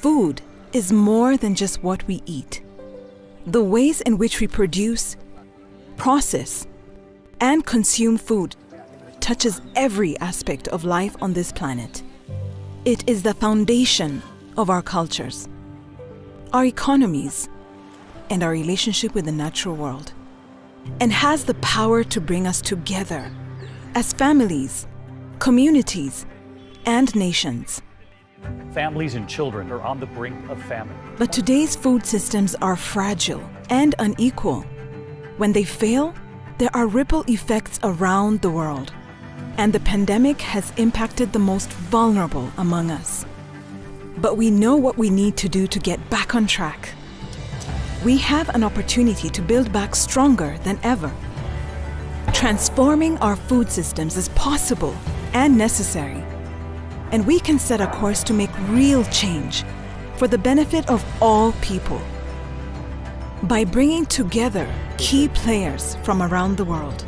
Food is more than just what we eat. The ways in which we produce, process, and consume food touches every aspect of life on this planet. It is the foundation of our cultures, our economies, and our relationship with the natural world, and has the power to bring us together as families, communities, and nations. Families and children are on the brink of famine. But today's food systems are fragile and unequal. When they fail, there are ripple effects around the world, and the pandemic has impacted the most vulnerable among us. But we know what we need to do to get back on track. We have an opportunity to build back stronger than ever. Transforming our food systems is possible and necessary, and we can set a course to make real change for the benefit of all people. By bringing together key players from around the world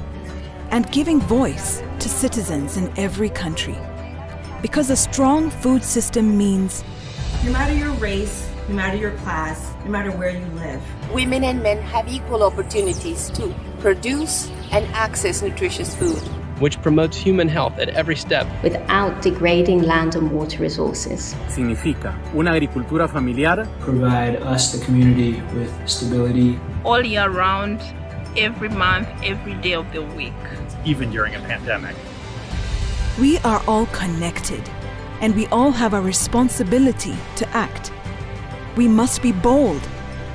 and giving voice to citizens in every country. Because a strong food system means no matter your race, no matter your class, no matter where you live, women and men have equal opportunities to produce and access nutritious food, which promotes human health at every step without degrading land and water resources. Significa una agricultura familiar. Provide us, the community, with stability. All year round, every month, every day of the week. Even during a pandemic. We are all connected, and we all have a responsibility to act. We must be bold.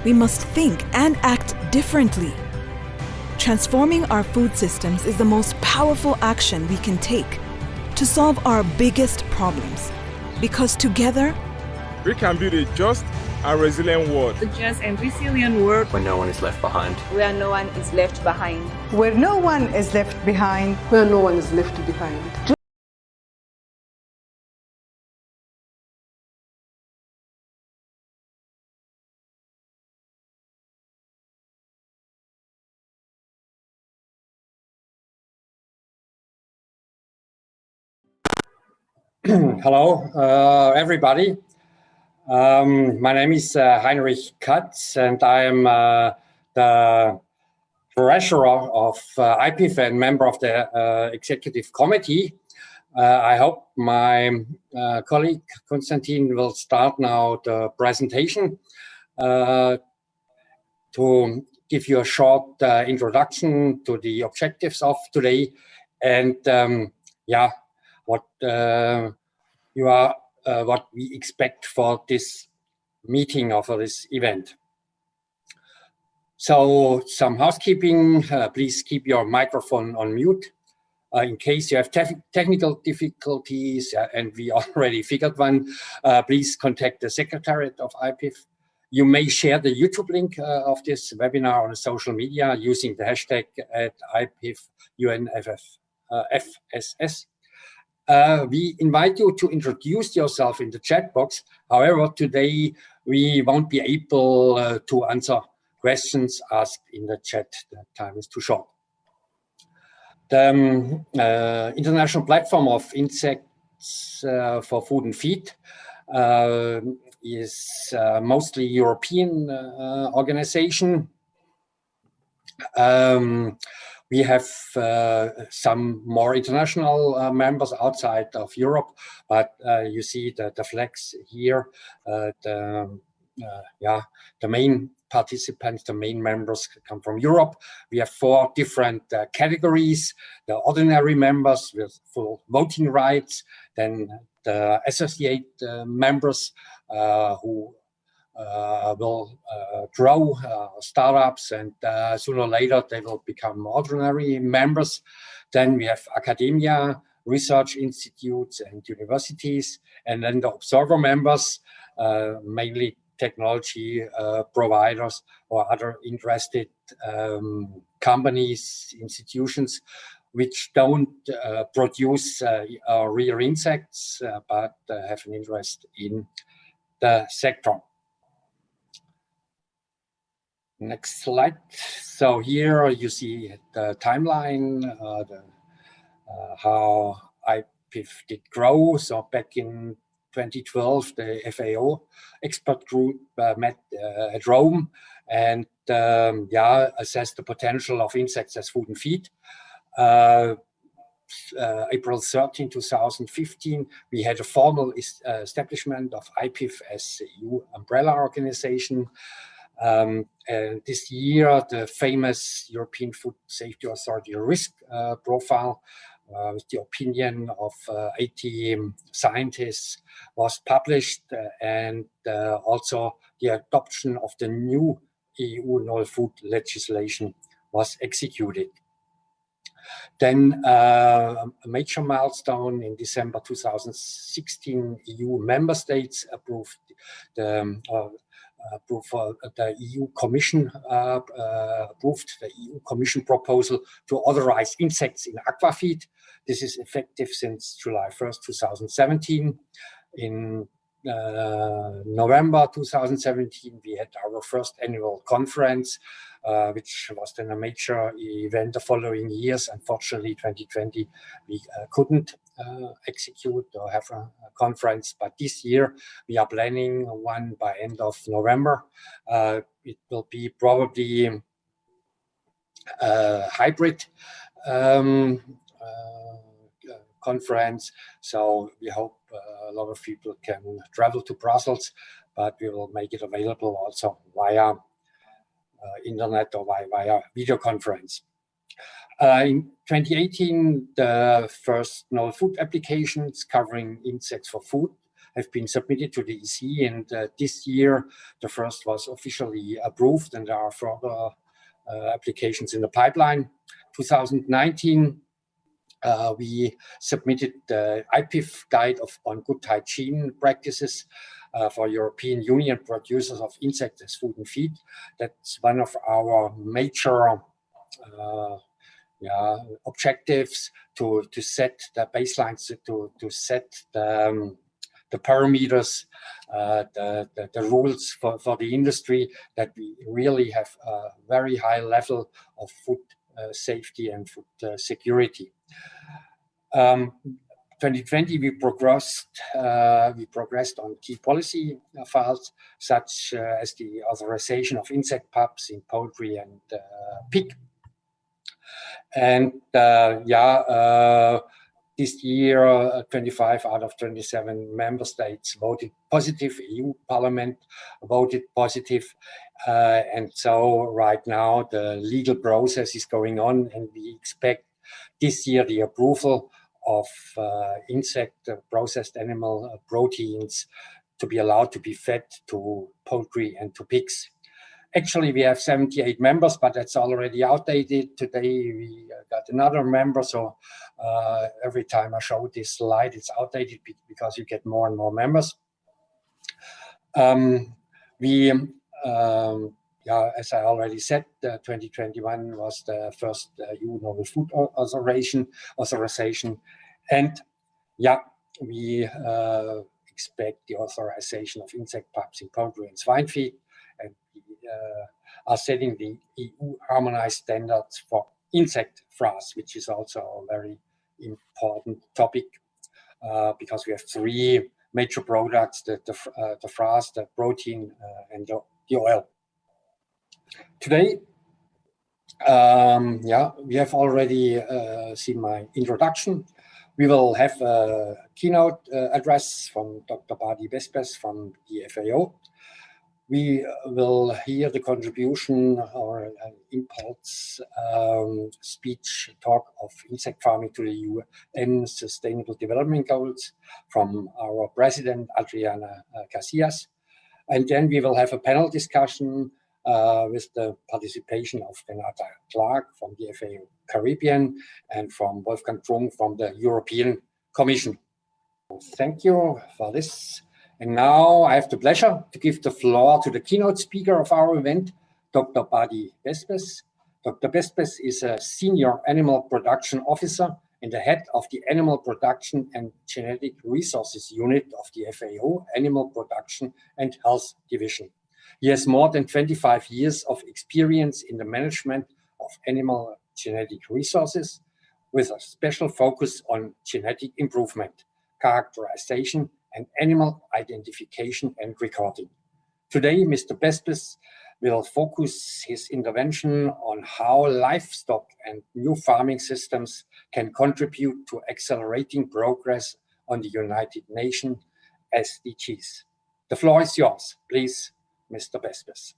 We must think and act differently. Transforming our food systems is the most powerful action we can take to solve our biggest problems. Because together, we can build a just and resilient world. A just and resilient world where no one is left behind. Where no one is left behind. Where no one is left behind. Where no one is left behind. Hello, everybody. My name is Heinrich Katz, and I am the treasurer of IPIFF and member of the executive committee. I hope my colleague Konstantin will start now the presentation to give you a short introduction to the objectives of today, and what we expect for this meeting or for this event. So some housekeeping, please keep your microphone on mute. In case you have technical difficulties, and we already figured one, please contact the Secretariat of IPIFF. You may share the YouTube link of this webinar on social media using the hashtag at IPIFF UNFSS. We invite you to introduce yourself in the chat box. However, today we won't be able to answer questions asked in the chat. The time is too short. The International Platform of Insects for Food and Feed is mostly European organization. We have some more international members outside of Europe, but you see the flags here. The main participants, the main members come from Europe. We have 4 different categories: the ordinary members with full voting rights, then the associate members who will grow startups, and sooner or later they will become ordinary members. Then we have academia, research institutes and universities, and then the observer members, mainly technology providers or other interested companies, institutions, which don't produce real insects, but have an interest in the sector. Next slide. So here you see the timeline, how IPIFF did grow. So back in 2012, the FAO expert group met at Rome and assessed the potential of insects as food and feed. April 13, 2015, we had a formal establishment of IPIFF as EU umbrella organization. And this year, the famous European Food Safety Authority risk profile with the opinion of 80 scientists was published, and also the adoption of the new EU novel food legislation was executed. Then a major milestone in December 2016, EU member states approved the EU Commission proposal to authorize insects in aquafeed. This is effective since July 1st, 2017. In November 2017, we had our first annual conference, which was then a major event the following years. Unfortunately, 2020, we couldn't execute or have a conference, but this year we are planning one by end of November. It will be probably a hybrid conference, so we hope a lot of people can travel to Brussels, but we will make it available also via internet or via video conference. In 2018, the first novel food applications covering insects for food have been submitted to the EC, and this year the first was officially approved, and there are further applications in the pipeline. 2019, we submitted the IPIFF Guide on Good Hygiene Practices for European Union producers of insects as food and feed. That's one of our major objectives, to set the baselines, to set the parameters, the rules for the industry, that we really have a very high level of food safety and food security. 2020, we progressed on key policy files, such as the authorization of insect pups in poultry and pig. And this year, 25 out of 27 member states voted positive. EU Parliament voted positive. And so right now, the legal process is going on, and we expect this year the approval of insect processed animal proteins to be allowed to be fed to poultry and to pigs. Actually, we have 78 members, but that's already outdated. Today, we got another member, so every time I show this slide, it's outdated because you get more and more members. As I already said, 2021 was the first EU novel food authorization, and we expect the authorization of insect pups in poultry and swine feed, and we are setting the EU harmonized standards for insect frass, which is also a very important topic because we have three major products: the frass, the protein, and the oil. Today, we have already seen my introduction. We will have a keynote address from Dr. Badi Besbes from the FAO. We will hear the contribution or impulse speech talk of insect farming to the UN Sustainable Development Goals from our president, Adriana Casillas. And then we will have a panel discussion with the participation of Renata Clark from the FAO Caribbean and from Wolfgang Trunk from the European Commission. Thank you for this. And now I have the pleasure to give the floor to the keynote speaker of our event, Dr. Badi Besbes. Dr. Besbes is a senior animal production officer and the head of the Animal Production and Genetic Resources Unit of the FAO Animal Production and Health Division. He has more than 25 years of experience in the management of animal genetic resources, with a special focus on genetic improvement, characterization, and animal identification and recording. Today, Mr. Besbes will focus his intervention on how livestock and new farming systems can contribute to accelerating progress on the United Nations SDGs. The floor is yours, please, Mr. Besbes.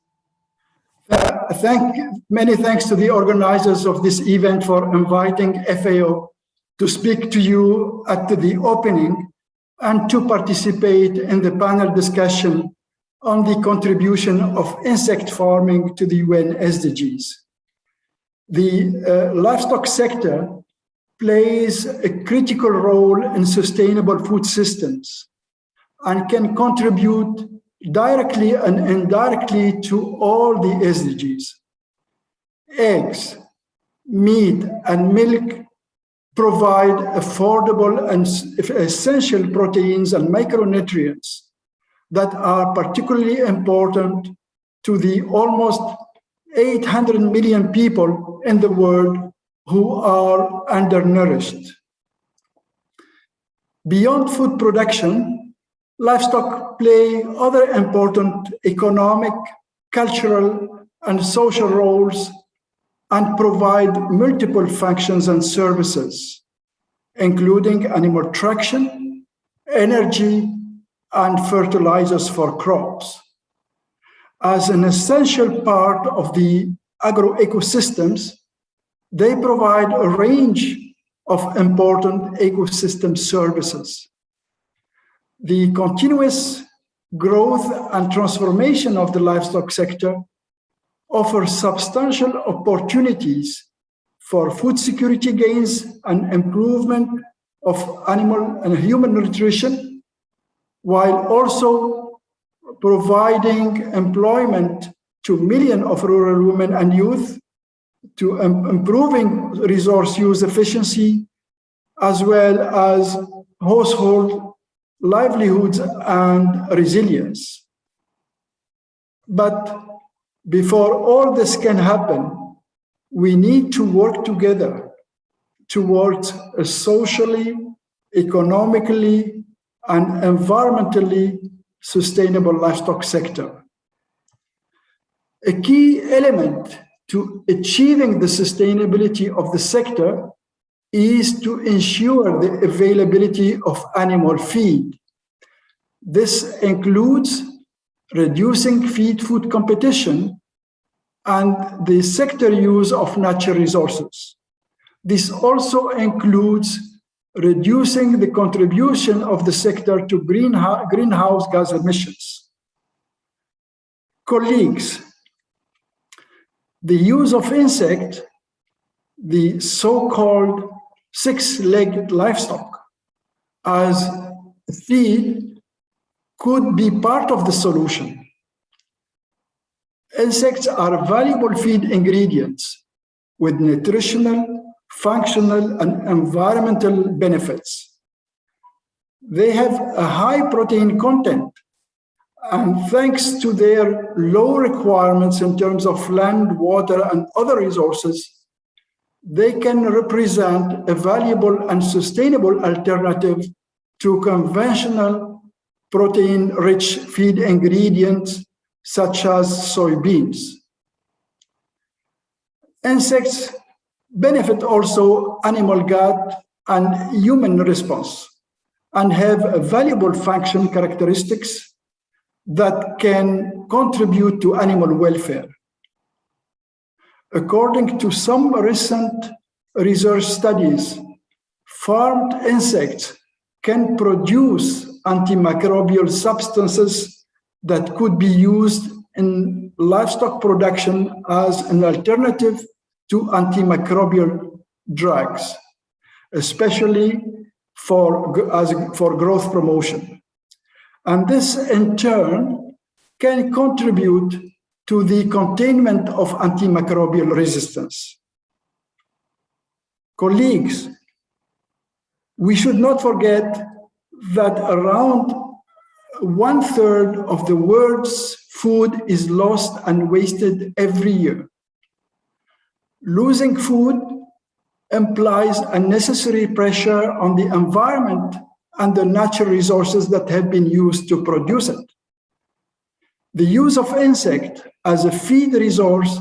Many thanks to the organizers of this event for inviting FAO to speak to you at the opening and to participate in the panel discussion on the contribution of insect farming to the UN SDGs. The livestock sector plays a critical role in sustainable food systems and can contribute directly and indirectly to all the SDGs. Eggs, meat, and milk provide affordable and essential proteins and micronutrients that are particularly important to the almost 800 million people in the world who are undernourished. Beyond food production, livestock play other important economic, cultural, and social roles and provide multiple functions and services, including animal traction, energy, and fertilizers for crops. As an essential part of the agroecosystems, they provide a range of important ecosystem services. The continuous growth and transformation of the livestock sector offers substantial opportunities for food security gains and improvement of animal and human nutrition, while also providing employment to millions of rural women and youth, to improving resource use efficiency, as well as household livelihoods and resilience. But before all this can happen, we need to work together towards a socially, economically, and environmentally sustainable livestock sector. A key element to achieving the sustainability of the sector is to ensure the availability of animal feed. This includes reducing feed food competition and the sector use of natural resources. This also includes reducing the contribution of the sector to greenhouse gas emissions. Colleagues, the use of insect, the so-called six-legged livestock, as feed could be part of the solution. Insects are valuable feed ingredients with nutritional, functional, and environmental benefits. They have a high protein content, and thanks to their low requirements in terms of land, water, and other resources, they can represent a valuable and sustainable alternative to conventional protein-rich feed ingredients such as soybeans. Insects benefit also animal gut and human response and have valuable function characteristics that can contribute to animal welfare. According to some recent research studies, farmed insects can produce antimicrobial substances that could be used in livestock production as an alternative to antimicrobial drugs, especially for growth promotion. And this, in turn, can contribute to the containment of antimicrobial resistance. Colleagues, we should not forget that around 1/3 of the world's food is lost and wasted every year. Losing food implies unnecessary pressure on the environment and the natural resources that have been used to produce it. The use of insect as a feed resource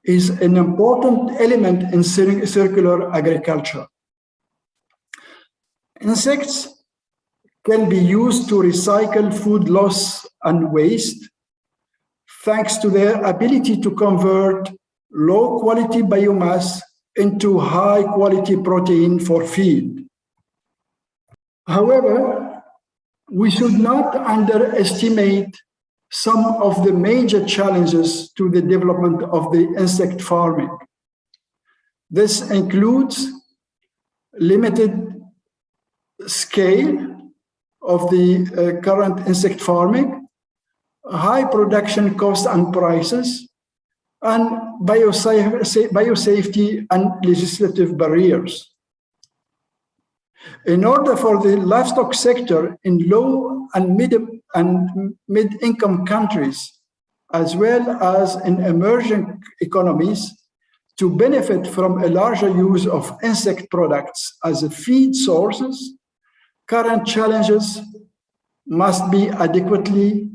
is an important element in circular agriculture. Insects can be used to recycle food loss and waste, thanks to their ability to convert low-quality biomass into high-quality protein for feed. However, we should not underestimate some of the major challenges to the development of the insect farming. This includes limited scale of the current insect farming, high production costs and prices, and biosafety and legislative barriers. In order for the livestock sector in low and mid-income countries, as well as in emerging economies, to benefit from a larger use of insect products as a feed sources, current challenges must be adequately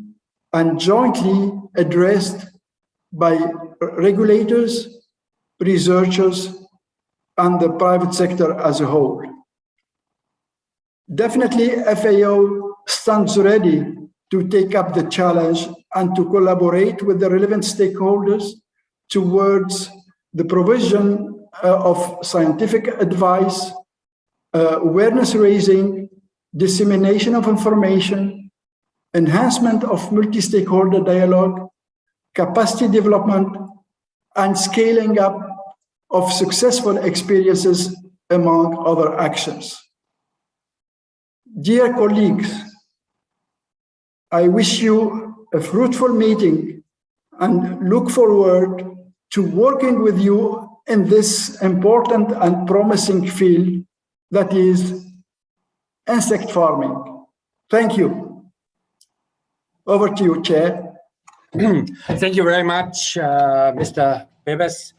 and jointly addressed by regulators, researchers, and the private sector as a whole. Definitely, FAO stands ready to take up the challenge and to collaborate with the relevant stakeholders towards the provision of scientific advice, awareness raising, dissemination of information, enhancement of multi-stakeholder dialogue, capacity development, and scaling up of successful experiences, among other actions. Dear colleagues, I wish you a fruitful meeting and look forward to working with you in this important and promising field that is insect farming. Thank you. Over to you, Chair. Thank you very much, Mr. Besbes.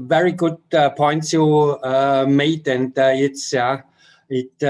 Very good points you made, and it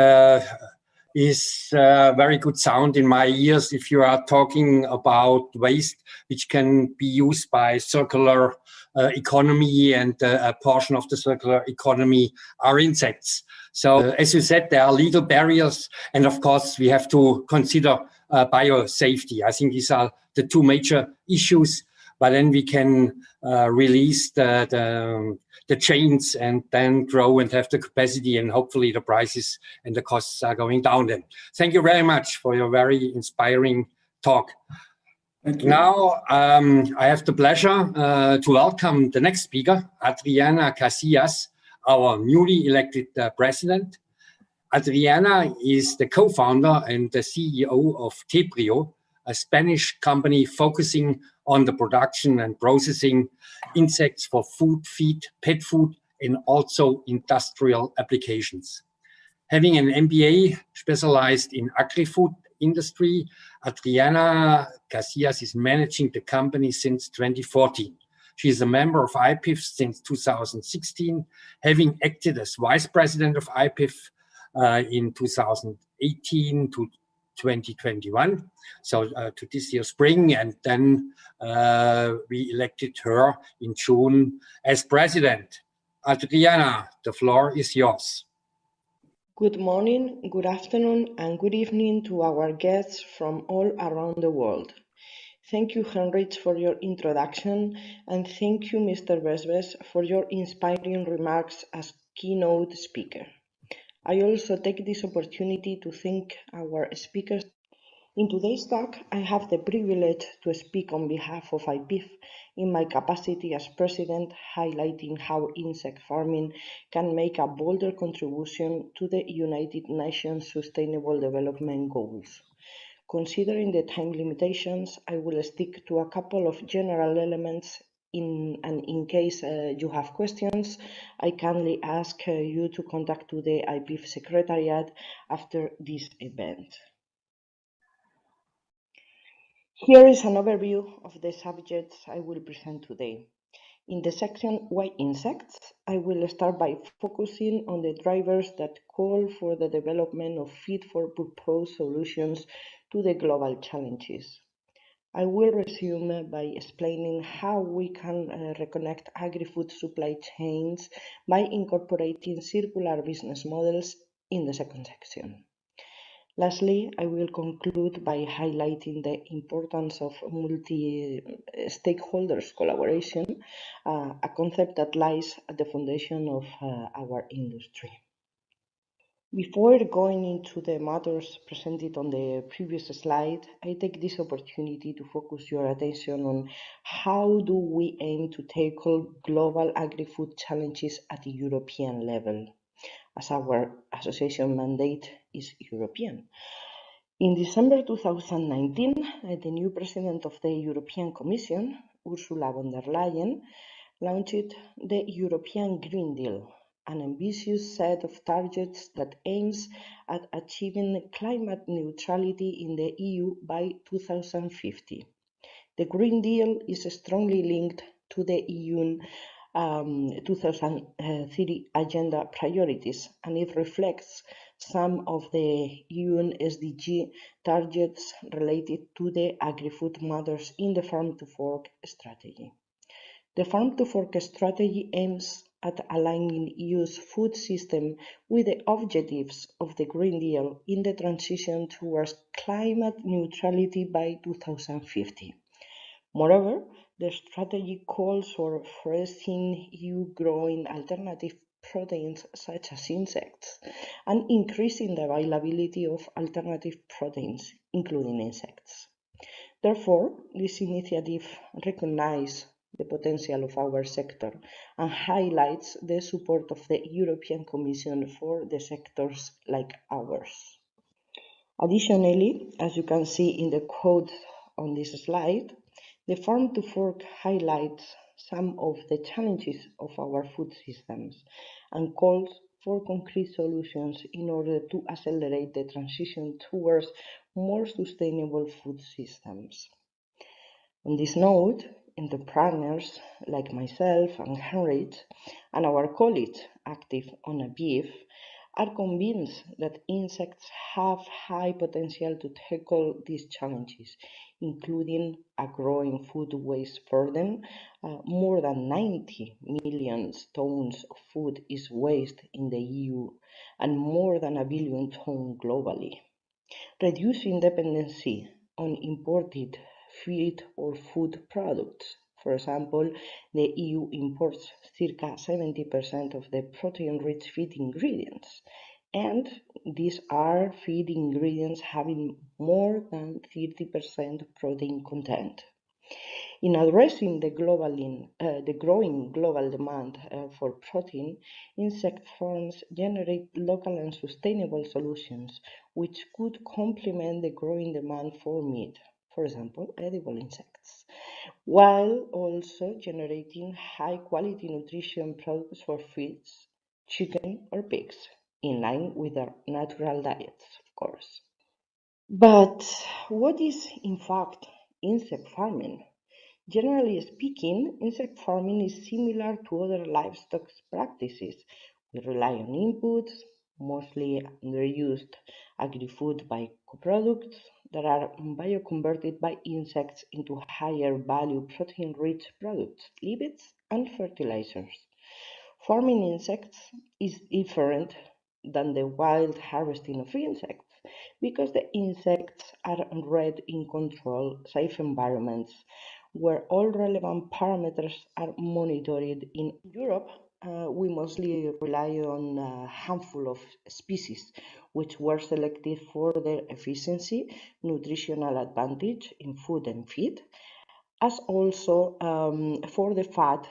is very good sound in my ears if you are talking about waste which can be used by circular economy, and a portion of the circular economy are insects. So as you said, there are legal barriers, and of course we have to consider biosafety. I think these are the two major issues, but then we can release the chains and then grow and have the capacity, and hopefully the prices and the costs are going down then. Thank you very much for your very inspiring talk. Thank you. Now I have the pleasure to welcome the next speaker, Adriana Casillas, our newly elected president. Adriana is the co-founder and the CEO of Tebrio, a Spanish company focusing on the production and processing insects for food, feed, pet food, and also industrial applications. Having an MBA specialized in agri-food industry, Adriana Casillas is managing the company since 2014. She is a member of IPIFF since 2016, having acted as vice president of IPIFF in 2018 to 2021, so to this year spring, and then we elected her in June as president. Adriana, the floor is yours. Good morning, good afternoon, and good evening to our guests from all around the world. Thank you, Heinrich, for your introduction, and thank you, Mr. Besbes, for your inspiring remarks as keynote speaker. I also take this opportunity to thank our speakers. In today's talk, I have the privilege to speak on behalf of IPIFF in my capacity as president, highlighting how insect farming can make a bolder contribution to the United Nations Sustainable Development Goals. Considering the time limitations, I will stick to a couple of general elements, and in case you have questions, I kindly ask you to contact the IPIFF Secretariat after this event. Here is an overview of the subjects I will present today. In the section Why Insects, I will start by focusing on the drivers that call for the development of fit-for-purpose solutions to the global challenges. I will resume by explaining how we can reconnect agri-food supply chains by incorporating circular business models in the second section. Lastly, I will conclude by highlighting the importance of multi-stakeholders collaboration, a concept that lies at the foundation of our industry. Before going into the matters presented on the previous slide, I take this opportunity to focus your attention on how do we aim to tackle global agri-food challenges at the European level, as our association mandate is European. In December 2019, the new president of the European Commission, Ursula von der Leyen, launched the European Green Deal, an ambitious set of targets that aims at achieving climate neutrality in the EU by 2050. The Green Deal is strongly linked to the EU 2030 agenda priorities, and it reflects some of the UN SDG targets related to the agri-food matters in the Farm to Fork strategy. The Farm to Fork strategy aims at aligning EU's food system with the objectives of the Green Deal in the transition towards climate neutrality by 2050. Moreover, the strategy calls for foresting EU growing alternative proteins such as insects and increasing the availability of alternative proteins, including insects. Therefore, this initiative recognizes the potential of our sector and highlights the support of the European Commission for the sectors like ours. Additionally, as you can see in the code on this slide, the Farm to Fork highlights some of the challenges of our food systems and calls for concrete solutions in order to accelerate the transition towards more sustainable food systems. On this note, entrepreneurs like myself and Heinrich and our colleagues active on IPIFF are convinced that insects have high potential to tackle these challenges, including a growing food waste burden. More than 90 million tons of food is wasted in the EU and more than 1 billion tons globally. Reducing dependency on imported feed or food products. For example, the EU imports circa 70% of the protein-rich feed ingredients, and these are feed ingredients having more than 30% protein content. In addressing the growing global demand for protein, insect farms generate local and sustainable solutions which could complement the growing demand for meat, for example, edible insects, while also generating high-quality nutrition products for fish, chicken, or pigs, in line with their natural diets, of course. But what is, in fact, insect farming? Generally speaking, insect farming is similar to other livestock practices. We rely on inputs, mostly underused agri-food by co-products that are bioconverted by insects into higher value protein-rich products, lipids, and fertilizers. Farming insects is different than the wild harvesting of insects because the insects are bred in controlled, safe environments where all relevant parameters are monitored. In Europe, we mostly rely on a handful of species which were selected for their efficiency, nutritional advantage in food and feed, as also for the fact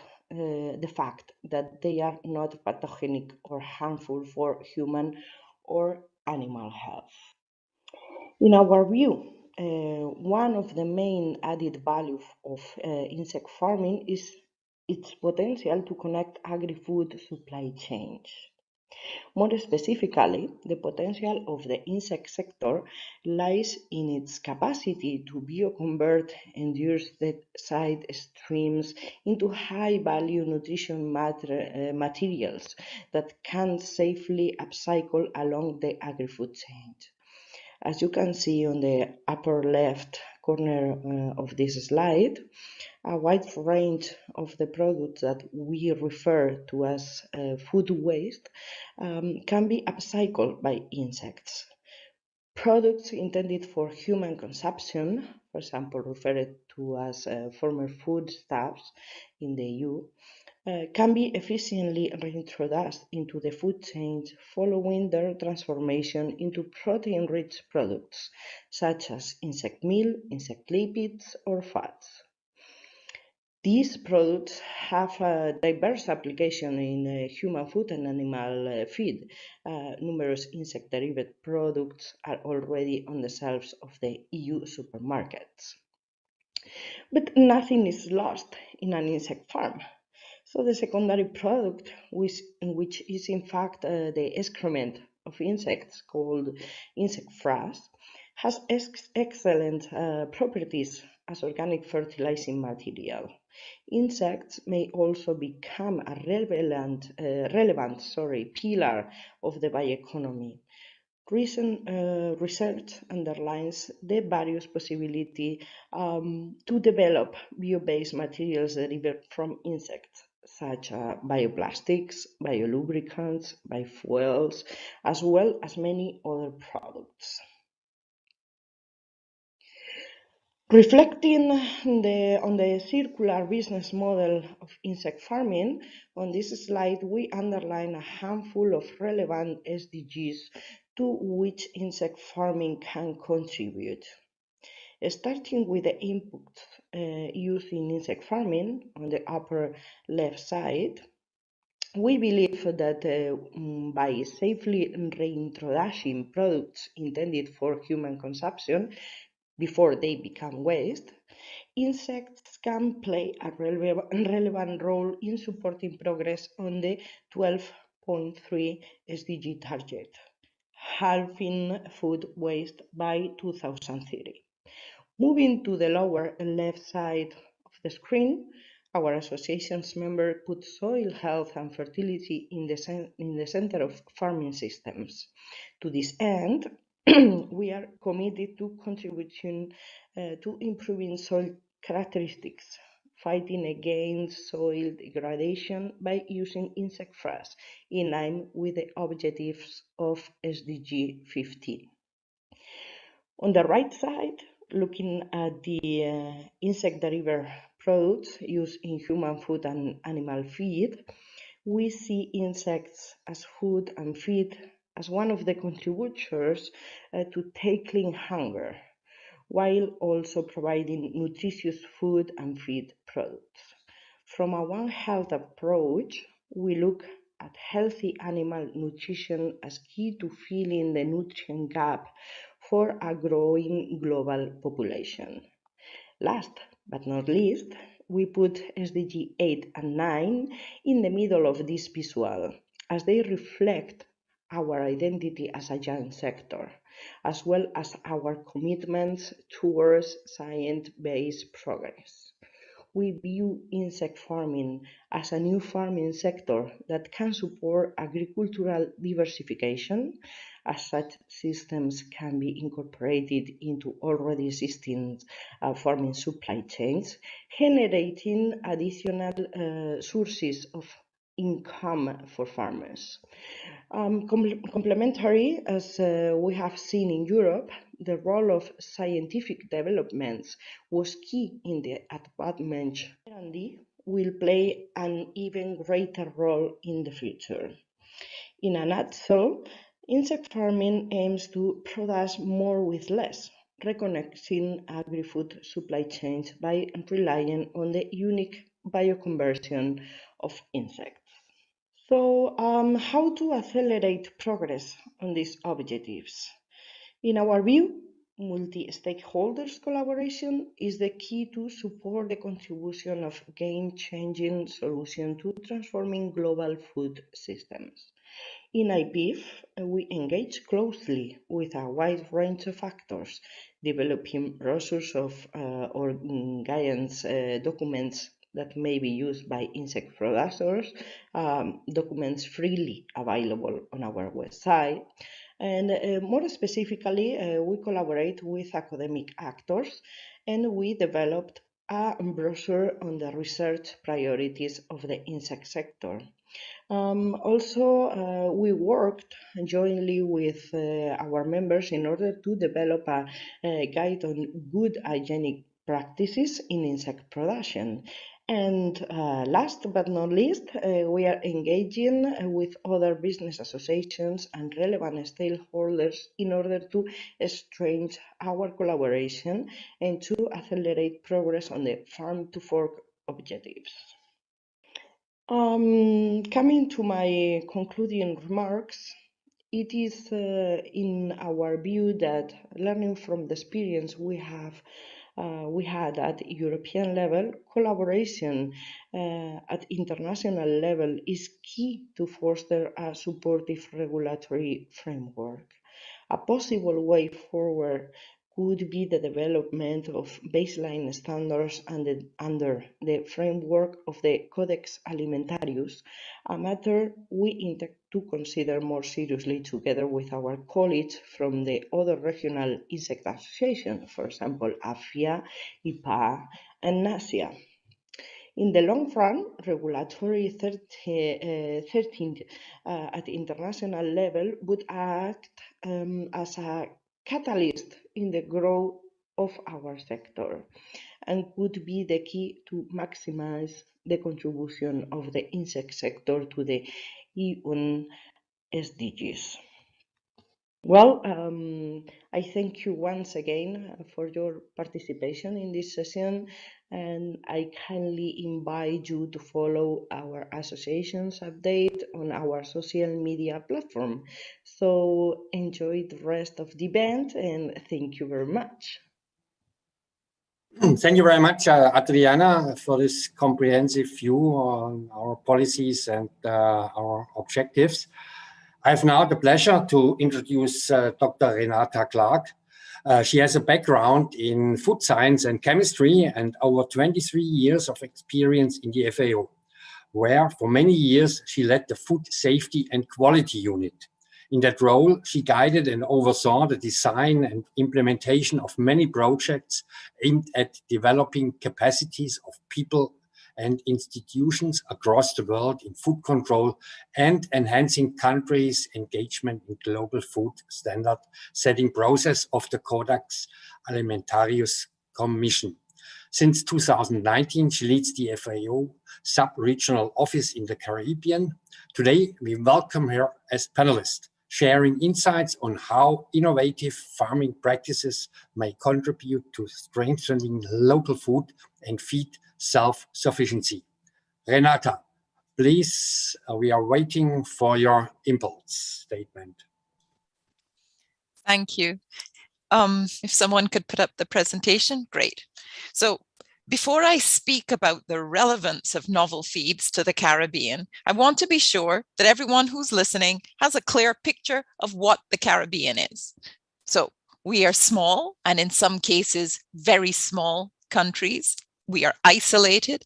that they are not pathogenic or harmful for human or animal health. In our view, one of the main added value of insect farming is its potential to connect agri-food supply chains. More specifically, the potential of the insect sector lies in its capacity to bioconvert endured side streams into high-value nutrition materials that can safely upcycle along the agri-food chain. As you can see on the upper left corner of this slide, a wide range of the products that we refer to as food waste can be upcycled by insects. Products intended for human consumption, for example, referred to as former foodstuffs in the EU, can be efficiently reintroduced into the food chain following their transformation into protein-rich products, such as insect meal, insect lipids, or fats. These products have a diverse application in human food and animal feed. Numerous insect-derived products are already on the shelves of the EU supermarkets. But nothing is lost in an insect farm. So the secondary product, which is in fact the excrement of insects called insect frass, has excellent properties as organic fertilizing material. Insects may also become a relevant pillar of the bioeconomy. Recent research underlines the various possibilities to develop bio-based materials derived from insects, such as bioplastics, biolubricants, biofuels, as well as many other products. Reflecting on the circular business model of insect farming, on this slide we underline a handful of relevant SDGs to which insect farming can contribute. Starting with the inputs used in insect farming on the upper left side, we believe that by safely reintroducing products intended for human consumption before they become waste, insects can play a relevant role in supporting progress on the 12.3 SDG target, halving food waste by 2030. Moving to the lower left side of the screen, our association's member put soil health and fertility in the center of farming systems. To this end, we are committed to contributing to improving soil characteristics, fighting against soil degradation by using insect frass in line with the objectives of SDG 15. On the right side, looking at the insect-derived products used in human food and animal feed, we see insects as food and feed as one of the contributors to tackling hunger, while also providing nutritious food and feed products. From a One Health approach, we look at healthy animal nutrition as key to filling the nutrient gap for a growing global population. Last but not least, we put SDG 8 and 9 in the middle of this visual, as they reflect our identity as a young sector, as well as our commitments towards science-based progress. We view insect farming as a new farming sector that can support agricultural diversification, as such systems can be incorporated into already existing farming supply chains, generating additional sources of income for farmers. Complementary, as we have seen in Europe, the role of scientific developments was key in the advancement. R&D will play an even greater role in the future. In a nutshell, insect farming aims to produce more with less, reconnecting agri-food supply chains by relying on the unique bioconversion of insects. So, how to accelerate progress on these objectives? In our view, multi-stakeholders collaboration is the key to support the contribution of game-changing solutions to transforming global food systems. In IPIFF, we engage closely with a wide range of actors, developing brochures of or guidance documents that may be used by insect producers, documents freely available on our website. And more specifically, we collaborate with academic actors, and we developed a brochure on the research priorities of the insect sector. Also, we worked jointly with our members in order to develop a guide on good hygienic practices in insect production. And last but not least, we are engaging with other business associations and relevant stakeholders in order to strengthen our collaboration and to accelerate progress on the farm to fork objectives. Coming to my concluding remarks, it is in our view that learning from the experience we had at European level, collaboration at international level is key to foster a supportive regulatory framework. A possible way forward could be the development of baseline standards under the framework of the Codex Alimentarius, a matter we intend to consider more seriously together with our colleagues from the other regional insect associations, for example, AFIA, IPA, and NASIA. In the long run, regulatory 13 at international level would act as a catalyst in the growth of our sector and could be the key to maximize the contribution of the insect sector to the UN SDGs. Well, I thank you once again for your participation in this session, and I kindly invite you to follow our association's update on our social media platform. So enjoy the rest of the event, and thank you very much. Thank you very much, Adriana, for this comprehensive view on our policies and our objectives. I have now the pleasure to introduce Dr. Renata Clark. She has a background in food science and chemistry and over 23 years of experience in the FAO, where for many years she led the Food Safety and Quality Unit. In that role, she guided and oversaw the design and implementation of many projects aimed at developing capacities of people and institutions across the world in food control and enhancing countries' engagement in global food standard setting process of the Codex Alimentarius Commission. Since 2019, she leads the FAO Subregional Office in the Caribbean. Today, we welcome her as panelist, sharing insights on how innovative farming practices may contribute to strengthening local food and feed self-sufficiency. Renata, please, we are waiting for your impulse statement. Thank you. If someone could put up the presentation, great. So before I speak about the relevance of novel feeds to the Caribbean, I want to be sure that everyone who's listening has a clear picture of what the Caribbean is. So we are small, and in some cases, very small countries. We are isolated.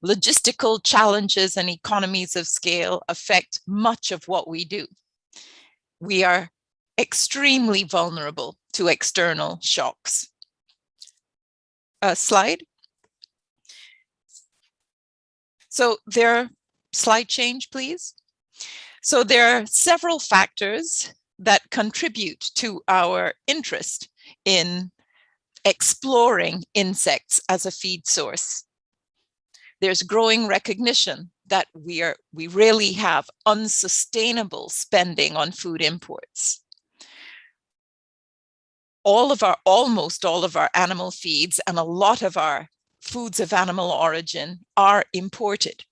Logistical challenges and economies of scale affect much of what we do. We are extremely vulnerable to external shocks. Slide. So slide change, please. So there are several factors that contribute to our interest in exploring insects as a feed source. There's growing recognition that we really have unsustainable spending on food imports. Almost all of our animal feeds and a lot of our foods of animal origin are imported.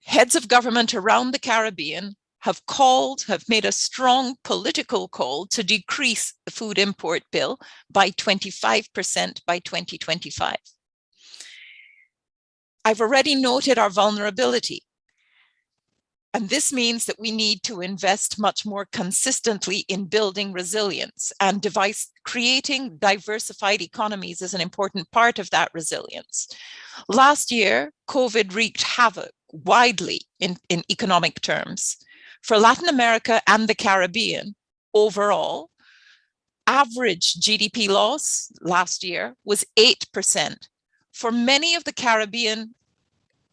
Heads of government around the Caribbean have made a strong political call to decrease the food import bill by 25% by 2025. I've already noted our vulnerability. And this means that we need to invest much more consistently in building resilience, and creating diversified economies is an important part of that resilience. Last year, COVID wreaked havoc widely in economic terms. For Latin America and the Caribbean, overall, average GDP loss last year was 8%. For many of the Caribbean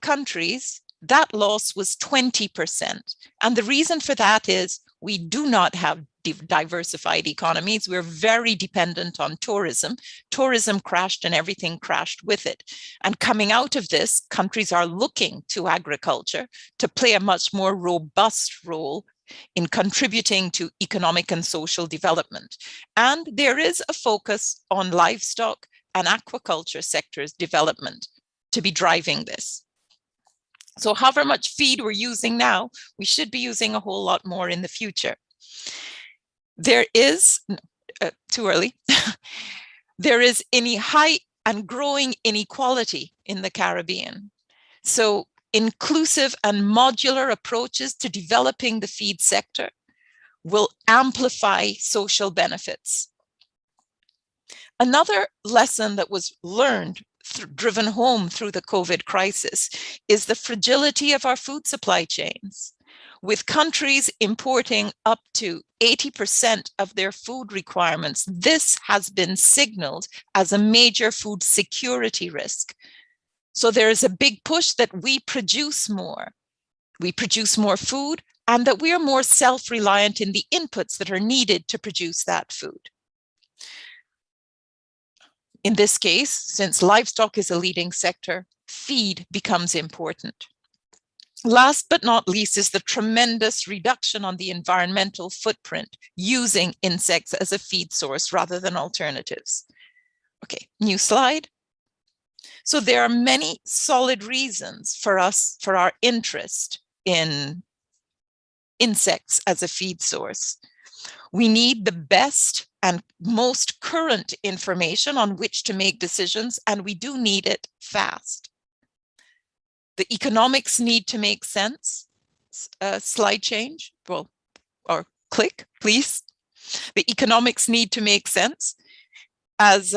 countries, that loss was 20%. And the reason for that is we do not have diversified economies. We're very dependent on tourism. Tourism crashed and everything crashed with it. And coming out of this, countries are looking to agriculture to play a much more robust role in contributing to economic and social development. And there is a focus on livestock and aquaculture sectors development to be driving this. So however much feed we're using now, we should be using a whole lot more in the future. There is, too early, there is any high and growing inequality in the Caribbean. So inclusive and modular approaches to developing the feed sector will amplify social benefits. Another lesson that was learned, driven home through the COVID crisis, is the fragility of our food supply chains. With countries importing up to 80% of their food requirements, this has been signaled as a major food security risk. So there is a big push that we produce more. We produce more food, and that we are more self-reliant in the inputs that are needed to produce that food. In this case, since livestock is a leading sector, feed becomes important. Last but not least is the tremendous reduction on the environmental footprint using insects as a feed source rather than alternatives. Okay, new slide. So there are many solid reasons for our interest in insects as a feed source. We need the best and most current information on which to make decisions, and we do need it fast. The economics need to make sense. Slide change, well, or click, please. The economics need to make sense. As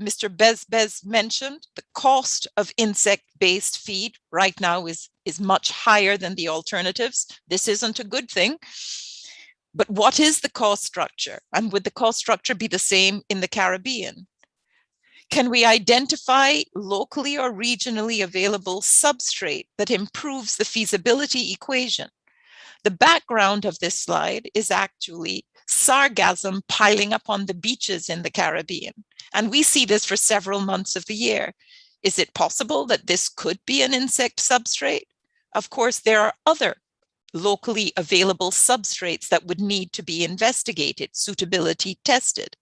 Mr. Besbes mentioned, the cost of insect-based feed right now is much higher than the alternatives. This isn't a good thing. But what is the cost structure? And would the cost structure be the same in the Caribbean? Can we identify locally or regionally available substrate that improves the feasibility equation? The background of this slide is actually sargassum piling up on the beaches in the Caribbean. And we see this for several months of the year. Is it possible that this could be an insect substrate? Of course, there are other locally available substrates that would need to be investigated, suitability tested.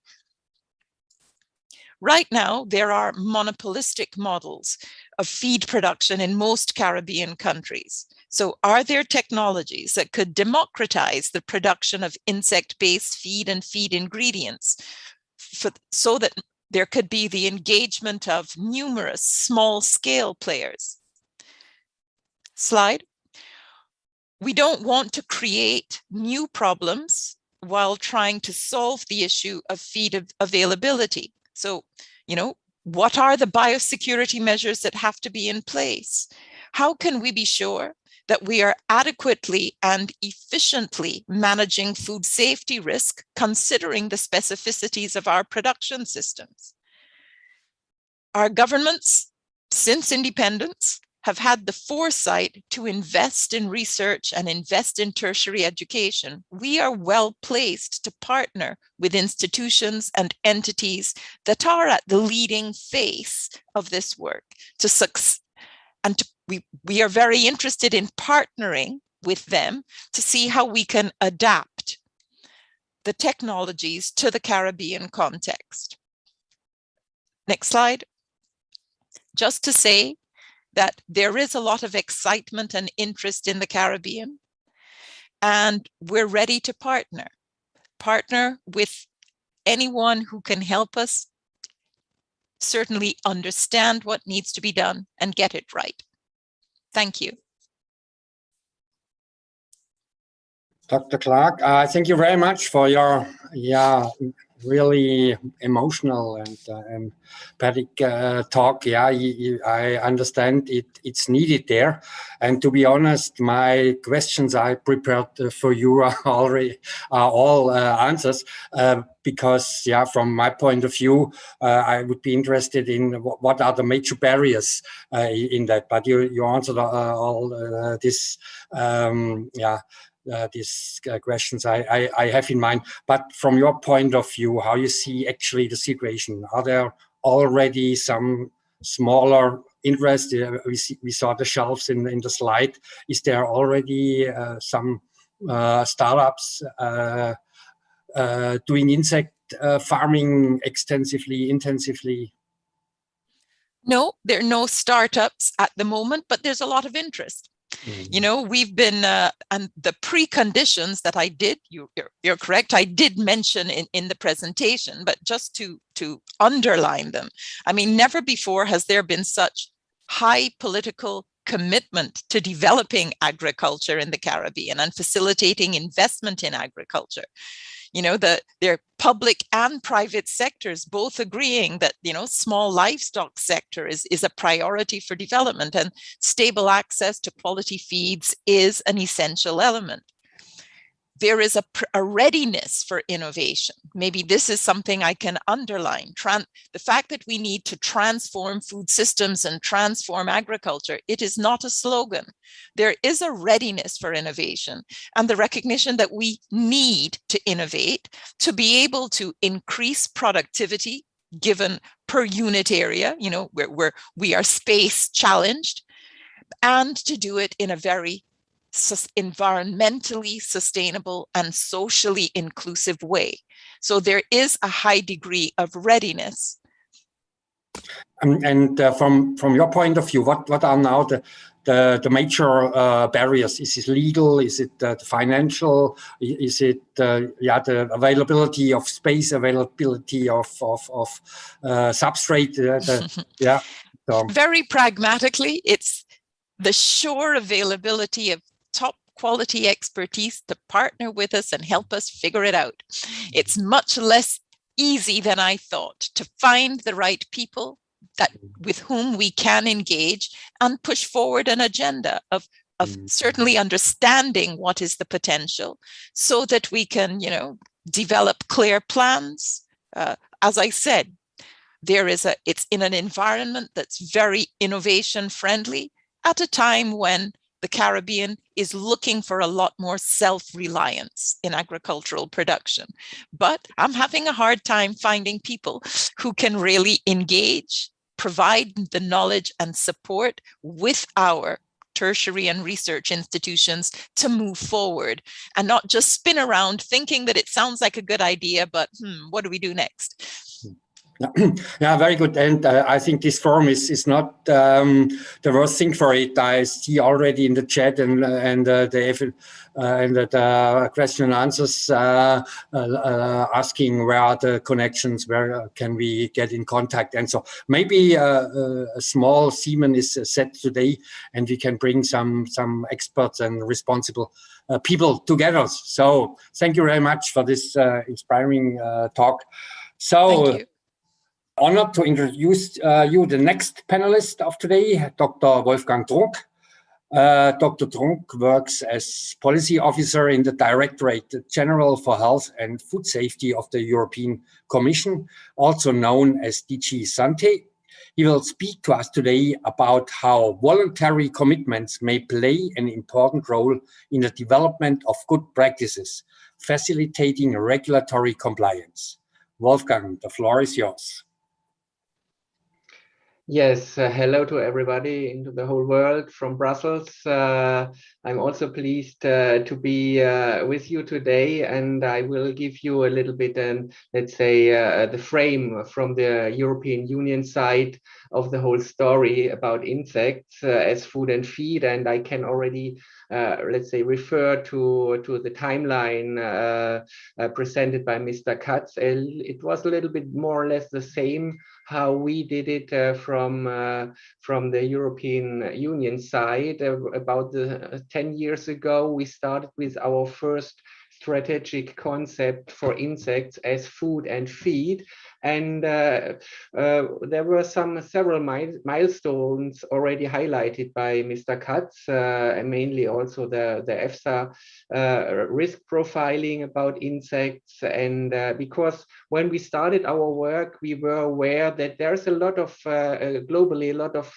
Right now, there are monopolistic models of feed production in most Caribbean countries. So are there technologies that could democratize the production of insect-based feed and feed ingredients so that there could be the engagement of numerous small-scale players? Slide. We don't want to create new problems while trying to solve the issue of feed availability. So, what are the biosecurity measures that have to be in place? How can we be sure that we are adequately and efficiently managing food safety risk, considering the specificities of our production systems? Our governments, since independence, have had the foresight to invest in research and invest in tertiary education. We are well placed to partner with institutions and entities that are at the leading face of this work we are very interested in partnering with them to see how we can adapt the technologies to the Caribbean context. Next slide. Just to say that there is a lot of excitement and interest in the Caribbean, and we're ready to partner with anyone who can help us certainly understand what needs to be done and get it right. Thank you. Dr. Clarke, thank you very much for your really emotional and empathic talk. I understand it's needed there. And to be honest, my questions I prepared for you are all answers. Because from my point of view, I would be interested in what are the major barriers in that. But you answered all this. These questions I have in mind. But from your point of view, how you see actually the situation? Are there already some smaller interest? We saw the shelves in the slide. Is there already some startups doing insect farming intensively? No, there are no startups at the moment, but there's a lot of interest. You know, we've been, and the preconditions that I did, you're correct, I did mention in the presentation, but just to underline them. I mean, never before has there been such high political commitment to developing agriculture in the Caribbean and facilitating investment in agriculture. You know, their public and private sectors both agreeing that, you know, small livestock sector is a priority for development, and stable access to quality feeds is an essential element. There is a readiness for innovation. Maybe this is something I can underline. The fact that we need to transform food systems and transform agriculture, it is not a slogan. There is a readiness for innovation and the recognition that we need to innovate to be able to increase productivity given per unit area, you know, where we are space challenged, and to do it in a very environmentally sustainable and socially inclusive way. So there is a high degree of readiness. And from your point of view, what are now the major barriers? Is it legal? Is it financial? Is it the availability of space, availability of substrate? Very pragmatically, it's the sure availability of top quality expertise to partner with us and help us figure it out. It's much less easy than I thought to find the right people with whom we can engage and push forward an agenda of certainly understanding what is the potential so that we can, you know, develop clear plans. As I said, it's in an environment that's very innovation friendly at a time when the Caribbean is looking for a lot more self-reliance in agricultural production. But I'm having a hard time finding people who can really engage, provide the knowledge and support with our tertiary and research institutions to move forward and not just spin around thinking that it sounds like a good idea, but what do we do next? Yeah, very good. And I think this forum is not the worst thing for it. I see already in the chat and the question and answers asking where are the connections, where can we get in contact, and so maybe a small semen is set today, and we can bring some experts and responsible people together. So thank you very much for this inspiring talk. So. Thank you. Honored to introduce you the next panelist of today, Dr. Wolfgang Trunk. Dr. Trunk works as policy officer in the Directorate General for Health and Food Safety of the European Commission, also known as DG SANTE. He will speak to us today about how voluntary commitments may play an important role in the development of good practices, facilitating regulatory compliance. Wolfgang, the floor is yours. Yes, hello to everybody into the whole world from Brussels. I'm also pleased to be with you today, and I will give you a little bit, let's say, the frame from the European Union side of the whole story about insects as food and feed. And I can already, let's say, refer to the timeline presented by Mr. Katz. It was a little bit more or less the same how we did it from the European Union side. About 10 years ago, we started with our first strategic concept for insects as food and feed. And there were several milestones already highlighted by Mr. Katz, and mainly also the EFSA risk profiling about insects. And because when we started our work, we were aware that there's a lot of globally, a lot of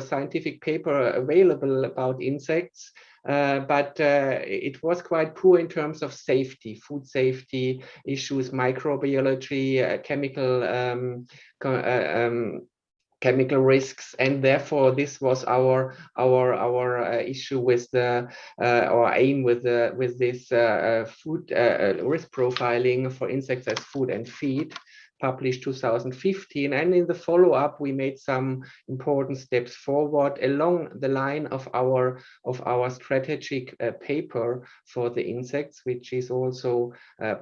scientific paper available about insects. But it was quite poor in terms of safety, food safety issues, microbiology, chemical risks, and therefore this was our issue with our aim with this food risk profiling for insects as food and feed, published 2015, and in the follow-up we made some important steps forward along the line of our strategic paper for the insects, which is also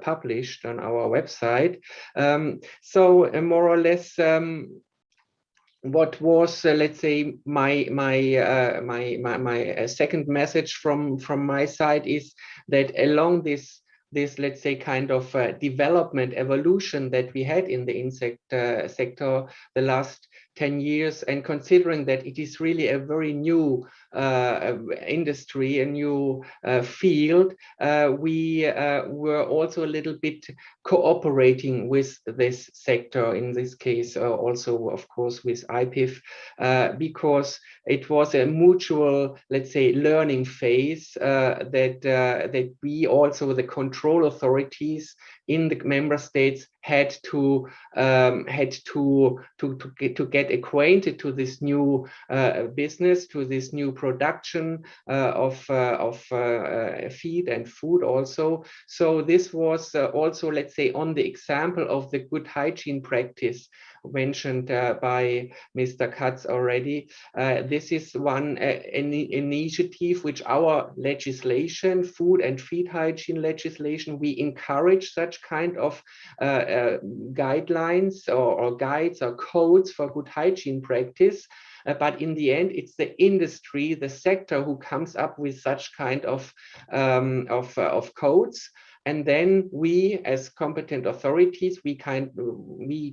published on our website. So more or less, what was let's say my second message from my side is that along this let's say kind of development evolution that we had in the insect sector the last 10 years, and considering that it is really a very new industry, a new field, we were also a little bit cooperating with this sector, in this case also of course with IPIFF, because it was a mutual, let's say, learning phase that we also, the control authorities in the member states, had to get acquainted to this new business, to this new production of feed and food also. So this was also, let's say, on the example of the good hygiene practice mentioned by Mr. Katz already. This is one initiative which our legislation, food and feed hygiene legislation, we encourage such kind of guidelines or guides or codes for good hygiene practice. But in the end, it's the industry, the sector, who comes up with such kind of codes. And then we, as competent authorities, we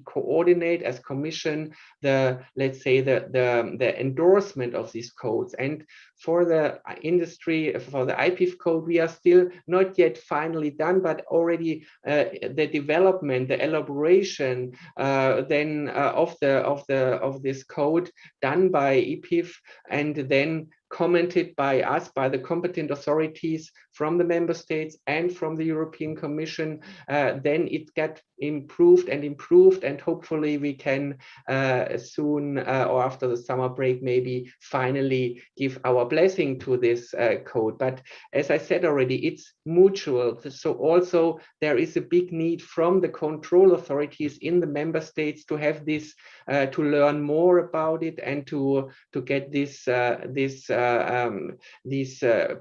coordinate as Commission let's say the endorsement of these codes. And for the industry, for the IPIFF code, we are still not yet finally done, but already the development, the elaboration then of this code done by IPIFF, and then commented by us, by the competent authorities from the member states and from the European Commission, then it got improved, and hopefully we can soon or after the summer break maybe finally give our blessing to this code. But as I said already, it's mutual. So also there is a big need from the control authorities in the member states to have this, to learn more about it, and to get these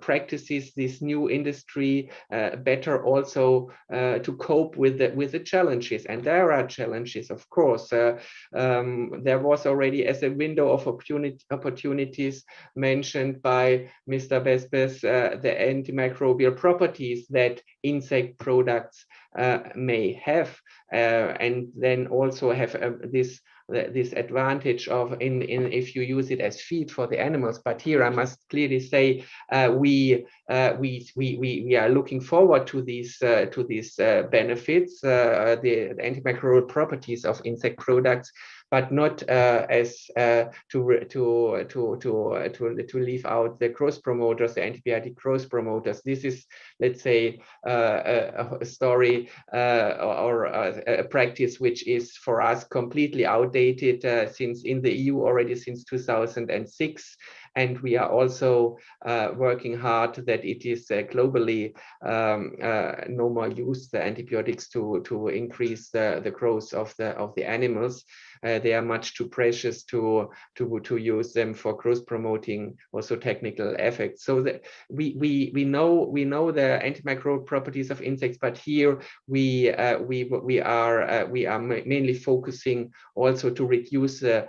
practices, this new industry better also to cope with the challenges. And there are challenges, of course. There was already, as a window of opportunities mentioned by Mr. Besbes, the antimicrobial properties that insect products may have, and then also have this advantage of if you use it as feed for the animals. But here I must clearly say we are looking forward to these benefits, the antimicrobial properties of insect products, but not as to leave out the growth promoters, the antibiotic growth promoters. This is, let's say, a story or a practice which is for us completely outdated since in the EU already since 2006, and we are also working hard that it is globally no more use the antibiotics to increase the growth of the animals. They are much too precious to use them for growth promoting also technical effects. So that we know the antimicrobial properties of insects, but here we are mainly focusing also to reduce the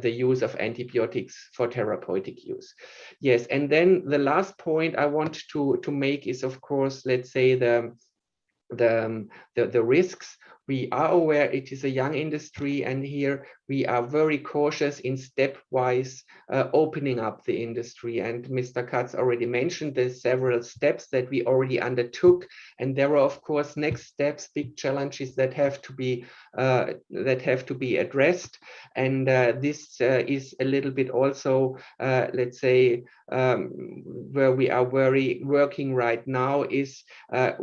use of antibiotics for therapeutic use. Yes, and then the last point I want to make is, of course, let's say the risks. We are aware it is a young industry, and here we are very cautious in stepwise opening up the industry. And Mr. Katz already mentioned the several steps that we already undertook, and there are of course next steps, big challenges that have to be addressed. And this is a little bit also, let's say, where we are working right now is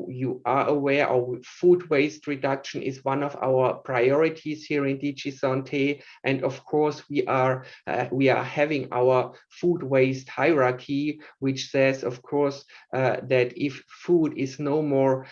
you are aware our food waste reduction is one of our priorities here in DG SANTE, and of course we are having our food waste hierarchy, which says of course that if food is no more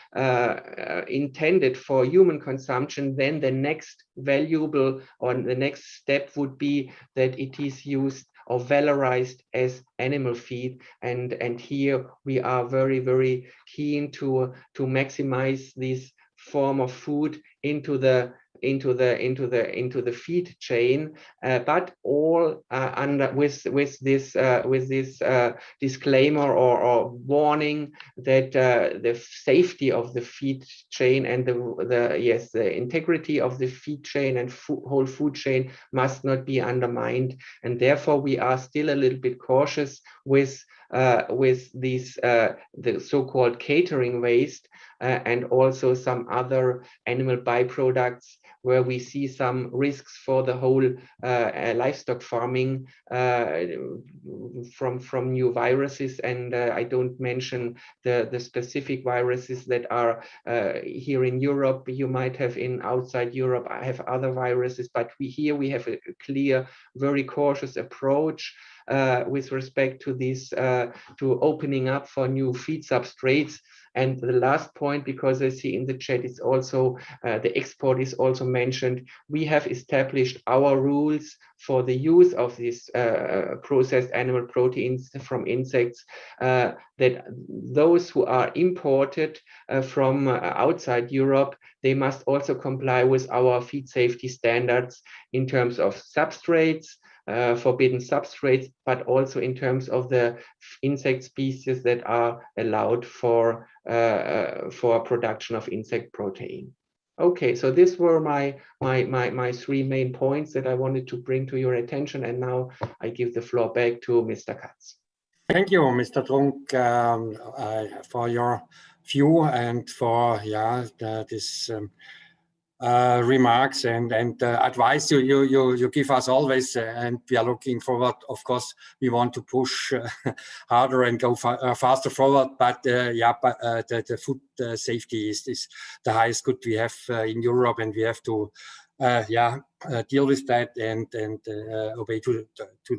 intended for human consumption, then the next valuable or the next step would be that it is used or valorized as animal feed, and here we are very keen to maximize this form of food into the feed chain, but all under with this disclaimer or warning that the safety of the feed chain and the integrity of the feed chain and whole food chain must not be undermined, and therefore we are still a little bit cautious with these the so-called catering waste and also some other animal byproducts where we see some risks for the whole livestock farming from new viruses. And I don't mention the specific viruses that are here in Europe. You might have in outside Europe, I have other viruses, but here we have a clear, very cautious approach with respect to this, to opening up for new feed substrates. And the last point, because I see in the chat, it's also the export is also mentioned. We have established our rules for the use of these processed animal proteins from insects, that those who are imported from outside Europe, they must also comply with our feed safety standards in terms of substrates, forbidden substrates, but also in terms of the insect species that are allowed for production of insect protein. Okay, so these were my three main points that I wanted to bring to your attention, and now I give the floor back to Mr. Katz. Thank you, Mr. Trunk, for your view and for this remarks and advice you give us always, and we are looking forward. Of course, we want to push harder and go faster forward, but the food safety is the highest good we have in Europe, and we have to deal with that and obey to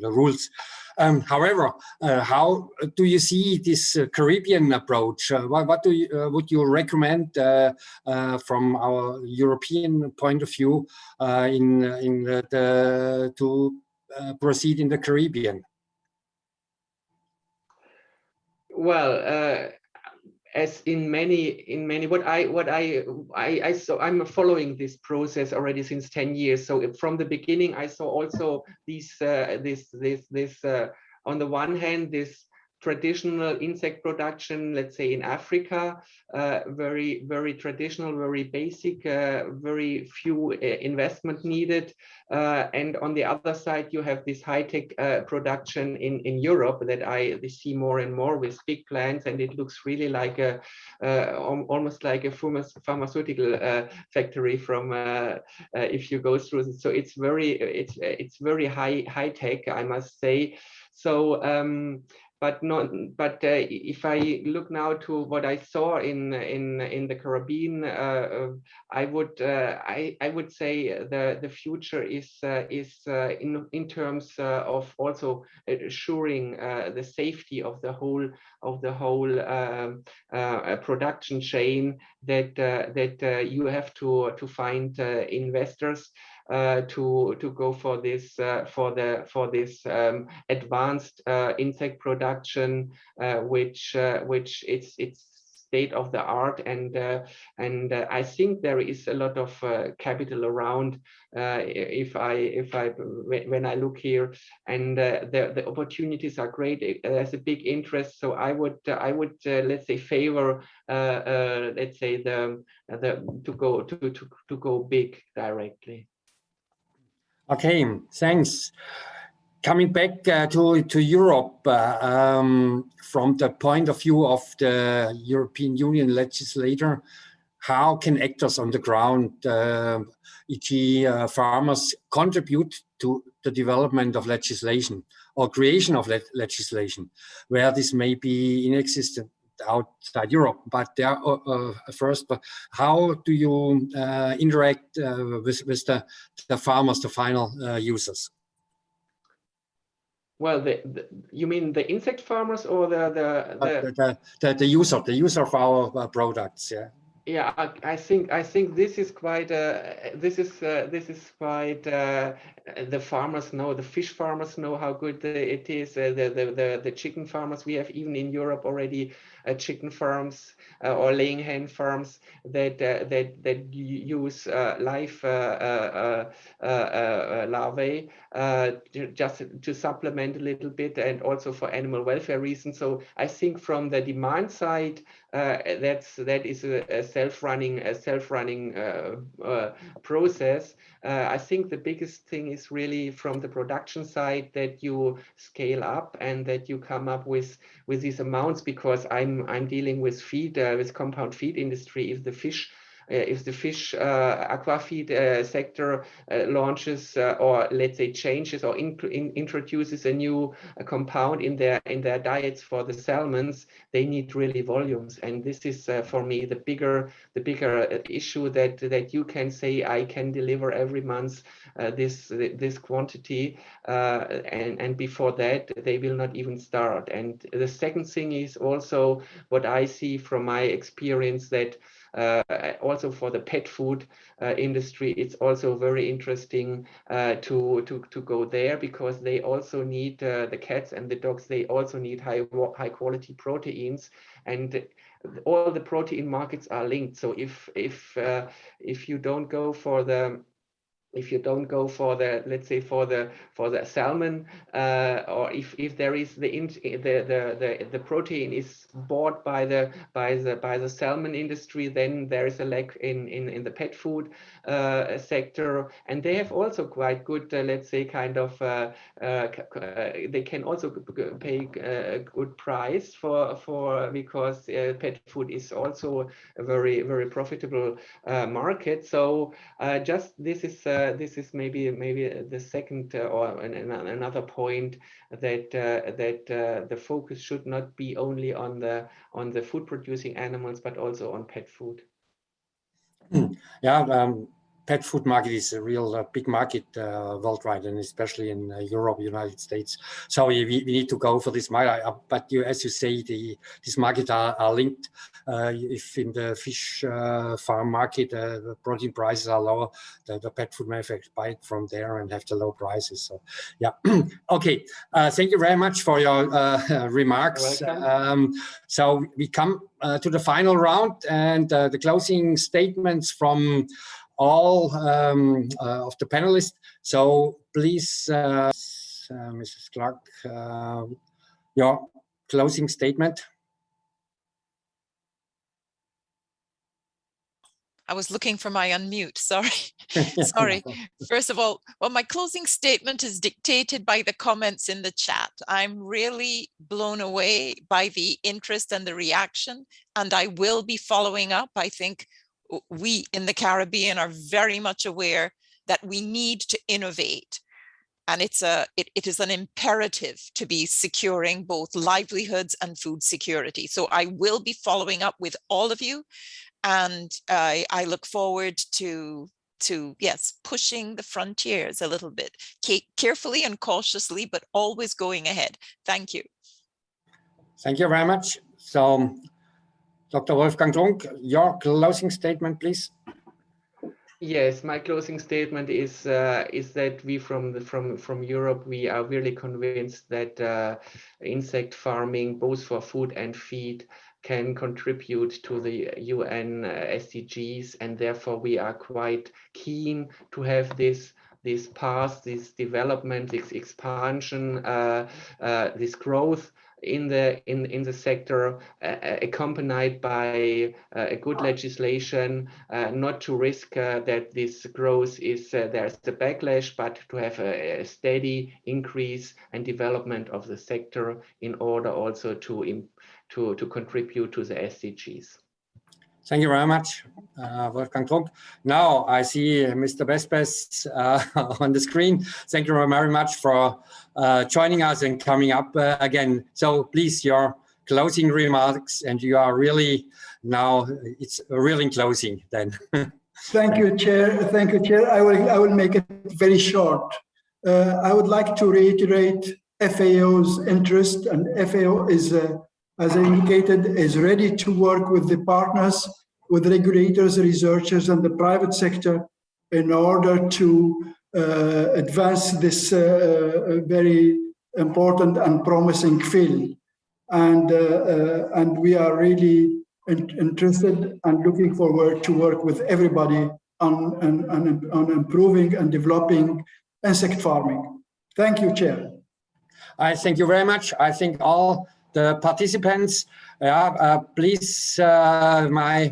the rules. However, how do you see this Caribbean approach? What would you recommend from our European point of view to proceed in the Caribbean? Well, as in many, what I saw, I'm following this process already since 10 years. So from the beginning, I saw also this on the one hand, this traditional insect production, let's say in Africa, very traditional, very basic, very few investment needed. And on the other side, you have this high-tech production in Europe that I see more and more with big plants, and it looks really like almost like a pharmaceutical factory from if you go through. So it's very high tech, I must say. So but not. But if I look now to what I saw in the Caribbean, I would say the future is in terms of also assuring the safety of the whole production chain, that you have to find investors to go for this advanced insect production, which it's state of the art, and I think there is a lot of capital around when I look here, and the opportunities are great. There's a big interest, so I would let's say favor let's say to go big directly. Okay, thanks. Coming back to Europe, from the point of view of the European Union legislator, how can actors on the ground, e.g. farmers, contribute to the development of legislation or creation of legislation, where this may be inexistent outside Europe? But there, first, how do you interact with the farmers, the final users? Well, you mean the insect farmers or the user of our products? Yeah. Yeah, I think this is quite the farmers know, the fish farmers know how good it is. The chicken farmers, we have even in Europe already chicken farms or laying hen farms that use live larvae just to supplement a little bit, and also for animal welfare reasons. So I think from the demand side, that is a self-running process. I think the biggest thing is really from the production side, that you scale up and that you come up with these amounts, because I'm dealing with feed, with compound feed industry. If the fish aqua feed sector launches or let's say changes or introduces a new compound in their diets for the salmons, they need really volumes, and this is for me the bigger issue, that you can say I can deliver every month this quantity, and before that they will not even start. And the second thing is also what I see from my experience, that also for the pet food industry, it's also very interesting to go there, because they also need the cats and the dogs. They also need high quality proteins, and all the protein markets are linked. So if you don't go for the let's say for the salmon, or if there is the protein is bought by the salmon industry, then there is a lack in the pet food sector, and they have also quite good let's say kind of they can also pay a good price for because pet food is also a very, very profitable market. So just this is maybe the second or another point, that the focus should not be only on the food producing animals, but also on pet food. Yeah, pet food market is a real big market worldwide, and especially in Europe, United States. So we need to go for this market. But as you say, these markets are linked. If in the fish farm market, the protein prices are lower, the pet food manufacturers buy it from there and have the low prices. So yeah, okay. Thank you very much for your remarks. So we come to the final round, and the closing statements from all of the panelists. So please, Mrs. Clarke, your closing statement. I was looking for my unmute, sorry. Sorry. First of all, well, my closing statement is dictated by the comments in the chat. I'm really blown away by the interest and the reaction, and I will be following up. I think we in the Caribbean are very much aware that we need to innovate. And it is an imperative to be securing both livelihoods and food security. So I will be following up with all of you, and I look forward to yes, pushing the frontiers a little bit, carefully and cautiously, but always going ahead. Thank you. Thank you very much. So, Dr. Wolfgang Trunk, your closing statement, please. Yes, my closing statement is that we from Europe, we are really convinced that insect farming, both for food and feed, can contribute to the UN SDGs, and therefore we are quite keen to have this path, this development, this expansion, this growth in the sector, accompanied by a good legislation, not to risk that this growth is there's the backlash, but to have a steady increase and development of the sector in order also to contribute to the SDGs. Thank you very much, Wolfgang Trunk. Now I see Mr. Besbes on the screen. Thank you very much for joining us and coming up again. So please, your closing remarks, and you are really now, it's really closing then. Thank you, Chair. Thank you, Chair. I will make it very short. I would like to reiterate FAO's interest, and FAO is as I indicated, is ready to work with the partners, with regulators, researchers, and the private sector in order to advance this very important and promising field. And we are really interested and looking forward to work with everybody on improving and developing insect farming. Thank you, Chair. I thank you very much. I think all the participants, please, I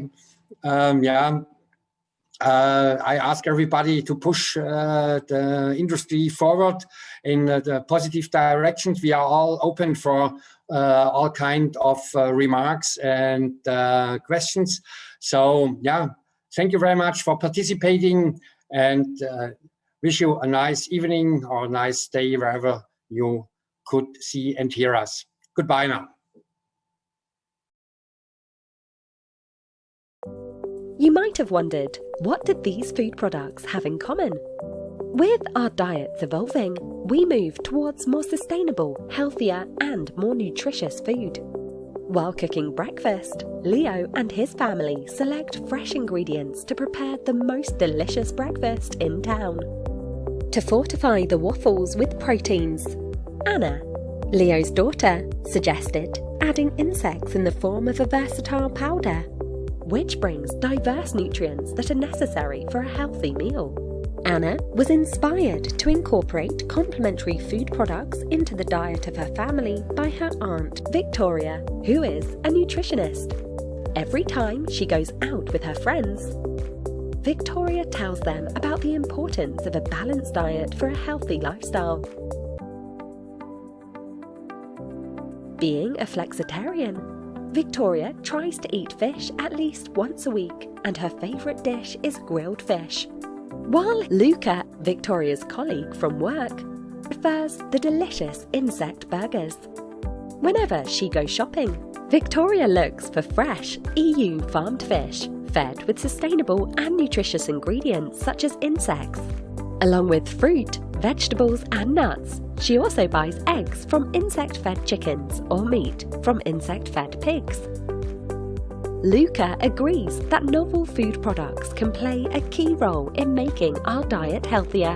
ask everybody to push the industry forward in the positive directions. We are all open for all kind of remarks and questions. So, yeah, thank you very much for participating, and wish you a nice evening or a nice day wherever you could see and hear us. Goodbye now. You might have wondered, what did these food products have in common? With our diets evolving, we move towards more sustainable, healthier, and more nutritious food. While cooking breakfast, Leo and his family select fresh ingredients to prepare the most delicious breakfast in town. To fortify the waffles with proteins, Anna, Leo's daughter, suggested adding insects in the form of a versatile powder, which brings diverse nutrients that are necessary for a healthy meal. Anna was inspired to incorporate complementary food products into the diet of her family by her aunt, Victoria, who is a nutritionist. Every time she goes out with her friends, Victoria tells them about the importance of a balanced diet for a healthy lifestyle. Being a flexitarian, Victoria tries to eat fish at least once a week, and her favourite dish is grilled fish. While Luca, Victoria's colleague from work, prefers the delicious insect burgers. Whenever she goes shopping, Victoria looks for fresh, EU farmed fish, fed with sustainable and nutritious ingredients such as insects. Along with fruit, vegetables and nuts, she also buys eggs from insect-fed chickens or meat from insect-fed pigs. Luca agrees that novel food products can play a key role in making our diet healthier.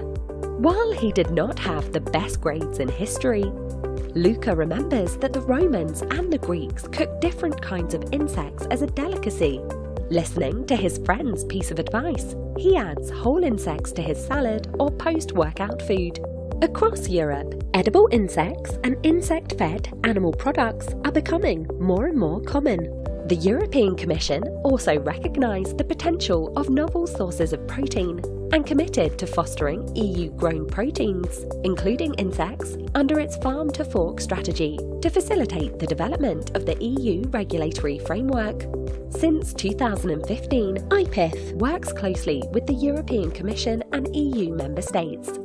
While he did not have the best grades in history, Luca remembers that the Romans and the Greeks cooked different kinds of insects as a delicacy. Listening to his friend's piece of advice, he adds whole insects to his salad or post-workout food. Across Europe, edible insects and insect-fed animal products are becoming more and more common. The European Commission also recognised the potential of novel sources of protein and committed to fostering EU-grown proteins, including insects, under its Farm to Fork strategy to facilitate the development of the EU regulatory framework. Since 2015, IPIFF works closely with the European Commission and EU member states.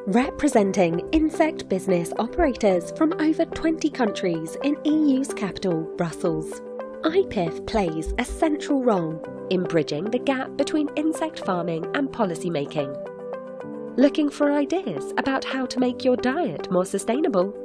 representing insect business operators from over 20 countries in EU's capital, Brussels. IPIFF plays a central role in bridging the gap between insect farming and policy making. Looking for ideas about how to make your diet more sustainable?